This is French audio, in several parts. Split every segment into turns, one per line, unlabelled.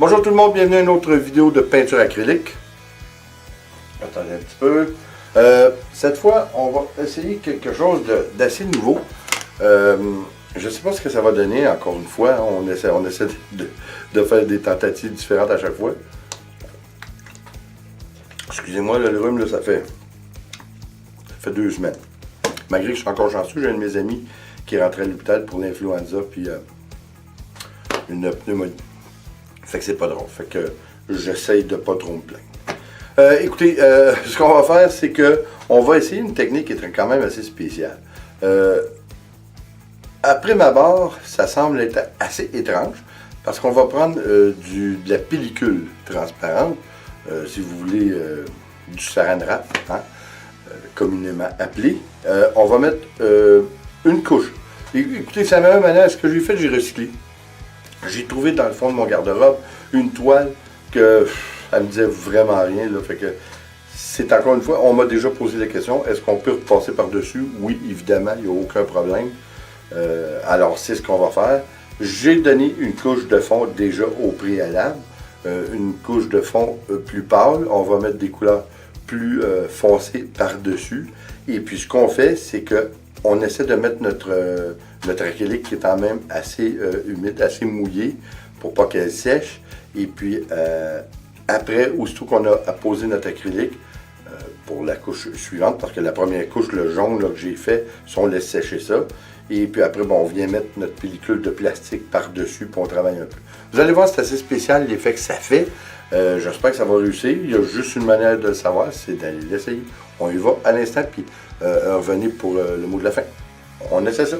Bonjour tout le monde, bienvenue à une autre vidéo de peinture acrylique. Attendez un petit peu. Cette fois, on va essayer quelque chose d'assez nouveau. Je ne sais pas ce que ça va donner, encore une fois. On essaie de faire des tentatives différentes à chaque fois. Excusez-moi, le rhume, là, ça fait 2 semaines. Malgré que je suis encore chanceux, j'ai un de mes amis qui est rentré à l'hôpital pour l'influenza puis une pneumonie. Fait que c'est pas drôle. Fait que j'essaye de pas trop me plaindre. Écoutez, ce qu'on va faire, c'est que on va essayer une technique qui est quand même assez spéciale. Après ma barre, ça semble être assez étrange parce qu'on va prendre de la pellicule transparente, si vous voulez du saran wrap, hein, communément appelé. On va mettre une couche. Écoutez, c'est la même manière, ce que j'ai fait, j'ai recyclé. J'ai trouvé dans le fond de mon garde-robe une toile que elle me disait vraiment rien. Là, fait que c'est encore une fois, on m'a déjà posé la question, est-ce qu'on peut repasser par-dessus? Oui, évidemment, il n'y a aucun problème. Alors, c'est ce qu'on va faire. J'ai donné une couche de fond déjà au préalable. Une couche de fond plus pâle. On va mettre des couleurs plus foncées par-dessus. Et puis, ce qu'on fait, c'est que on essaie de mettre notre acrylique qui est quand même assez humide, assez mouillé pour pas qu'elle sèche. Et puis après, aussitôt qu'on a posé notre acrylique pour la couche suivante, parce que la première couche, le jaune là, que j'ai fait, on laisse sécher ça. Et puis après, bon, on vient mettre notre pellicule de plastique par-dessus puis on travaille un peu. Vous allez voir, c'est assez spécial l'effet que ça fait. J'espère que ça va réussir. Il y a juste une manière de le savoir, c'est d'aller l'essayer. On y va à l'instant, puis revenez pour le mot de la fin. On essaie ça.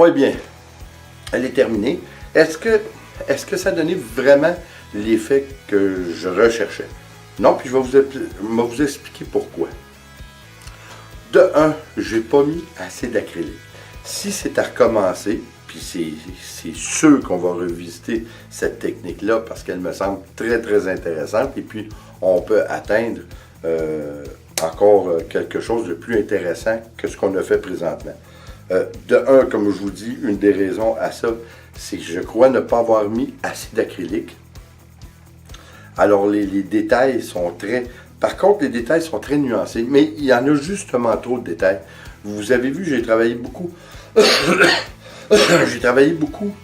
Ouais bien, elle est terminée. Est-ce que ça a donné vraiment l'effet que je recherchais? Non, puis je vais vous expliquer pourquoi. De un, j'ai pas mis assez d'acrylique. Si c'est à recommencer, puis c'est sûr qu'on va revisiter cette technique-là parce qu'elle me semble très, très intéressante et puis on peut atteindre encore quelque chose de plus intéressant que ce qu'on a fait présentement. De un, comme je vous dis, une des raisons à ça, c'est que je crois ne pas avoir mis assez d'acrylique. Alors les détails sont très... Par contre, les détails sont très nuancés, mais il y en a justement trop de détails. Vous avez vu, j'ai travaillé beaucoup. J'ai travaillé beaucoup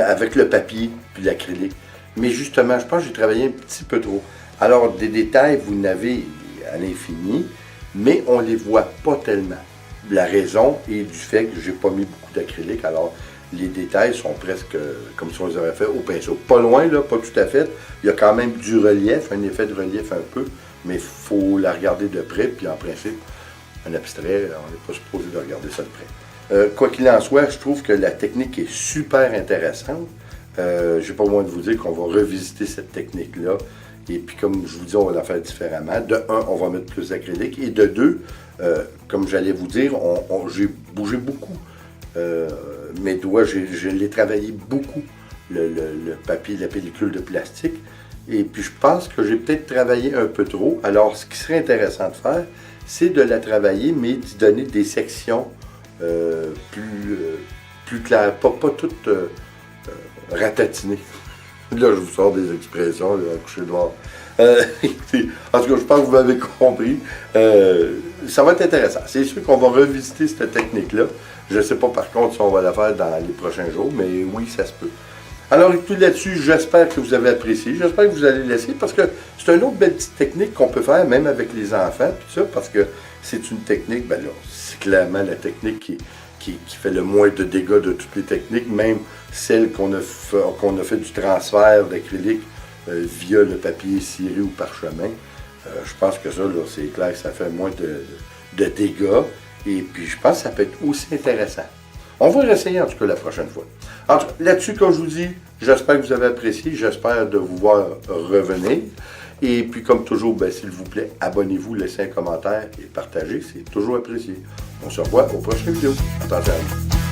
avec le papier puis l'acrylique. Mais justement, je pense que j'ai travaillé un petit peu trop. Alors, des détails, vous n'avez à l'infini, mais on ne les voit pas tellement. La raison est du fait que j'ai pas mis beaucoup d'acrylique. Alors, les détails sont presque comme si on les avait fait au pinceau. Pas loin, là, pas tout à fait. Il y a quand même du relief, un effet de relief un peu, mais il faut la regarder de près, puis en principe, un abstrait, on n'est pas supposé de regarder ça de près. Quoi qu'il en soit, je trouve que la technique est super intéressante. J'ai pas besoin de vous dire qu'on va revisiter cette technique-là. Et puis, comme je vous dis, on va la faire différemment. De un, on va mettre plus d'acrylique. Et de deux, comme j'allais vous dire, j'ai bougé beaucoup mes doigts. Je l'ai travaillé beaucoup, le papier, la pellicule de plastique. Et puis, je pense que j'ai peut-être travaillé un peu trop. Alors, ce qui serait intéressant de faire, c'est de la travailler, mais d'y donner des sections plus claires, pas toutes ratatinées. Là, je vous sors des expressions, là, coucher dehors. En tout cas, je pense que vous m'avez compris. Ça va être intéressant. C'est sûr qu'on va revisiter cette technique-là. Je ne sais pas par contre si on va la faire dans les prochains jours, mais oui, ça se peut. Alors, tout là-dessus, j'espère que vous avez apprécié. J'espère que vous allez laisser, parce que c'est une autre belle petite technique qu'on peut faire, même avec les enfants, tout ça, parce que c'est une technique, ben là, c'est clairement la technique qui fait le moins de dégâts de toutes les techniques, même celle qu'on a fait du transfert d'acrylique via le papier ciré ou parchemin. Je pense que ça, là, c'est clair que ça fait moins de dégâts, et puis je pense que ça peut être aussi intéressant. On va réessayer en tout cas la prochaine fois. Alors, là-dessus, comme je vous dis, j'espère que vous avez apprécié, j'espère de vous voir revenir. Et puis, comme toujours, ben, s'il vous plaît, abonnez-vous, laissez un commentaire et partagez, c'est toujours apprécié. On se revoit aux prochaines vidéos. Attention à vous.